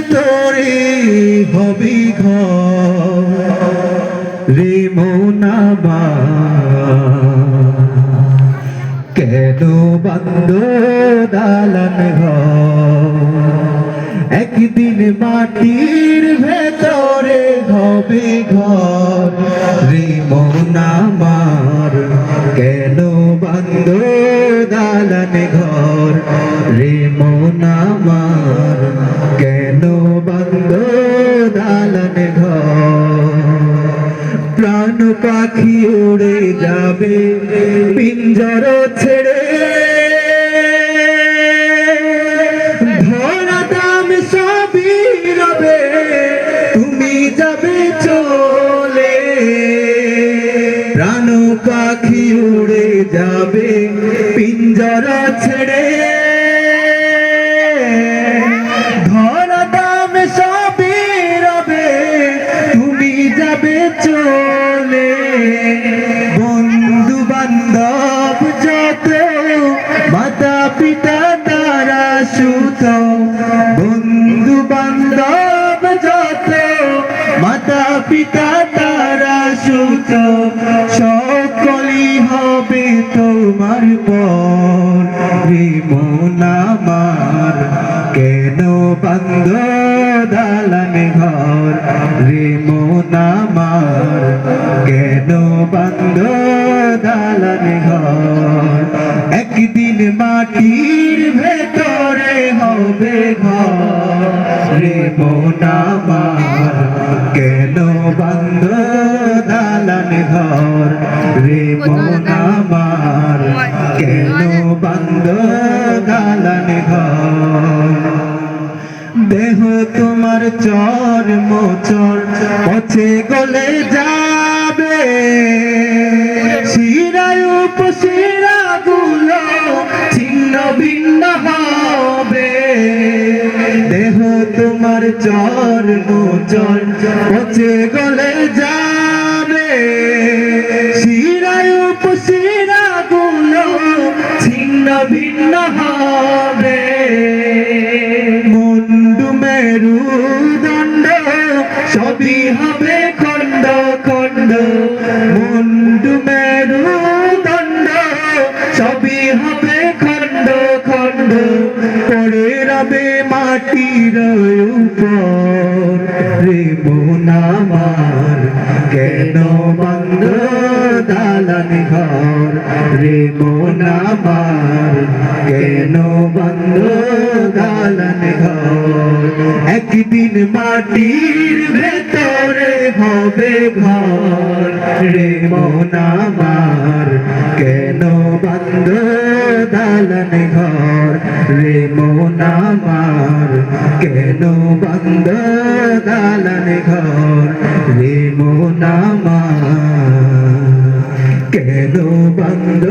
ভেতরে হবি ঘর রে মন আমার, কেন বান্ধ দালান ঘর? একদিন মাটির ভেতরে হবে ঘর রে মন আমার, কেন বান্ধ দালান ঘর রে মন আমার, কেন বান্ধ দালান ঘর? প্রাণ পাখি উড়ে যাবে পিঞ্জর ছেড়ে, ধরা দাম সবই রবে তুমি যাবে চলে। প্রাণ পাখি উড়ে যাবে পিঞ্জর ছেড়ে, ধরা দাম সবই রবে তুমি যাবে চলে। বন্ধু বান্ধব যত মাতা পিতা তারা সুত, বন্ধু বান্ধব যত মাতা পিতা তারা সুত, সকলই হবে তোমার পর রে মন আমার, কেন বান্ধ দালান ঘর রে মন আমার, কেন বান্ধ দালান ঘর? একদিন মাটির ভেতরে হবে ঘর রে মন আমার, কেন বান্ধ দালান ঘর রে মন আমার, কেন বান্ধ দালান ঘর? দেহ তোমার চর মোচর পথে গলে যাবে, শিরায় উপশিরা গুলো ছিন্ন ভিন্ন হবে। দেহ তোমার চর মোচর পথে গলে যাবে, শিরায় উপশিরা গুলো ছিন্ন ভিন্ন হবে। মুন্ডু মেরুদণ্ড সবই হবে খণ্ড খণ্ড, মুন্ডু মেরুদণ্ড সবই হবে খণ্ড খণ্ড, পড়ে রবে মাটির উপর রে মন আমার, কেন বান্ধ দালান ঘর রে মন আমার, কেন বান্ধ দালান ঘর? একদিন মাটির ভেতরে হবে ঘর রে মন আমার, কেন বান্ধ দালান ঘর রে মন আমার, কেন বান্ধ দালান ঘর রে মন আমার, কেন বান্ধ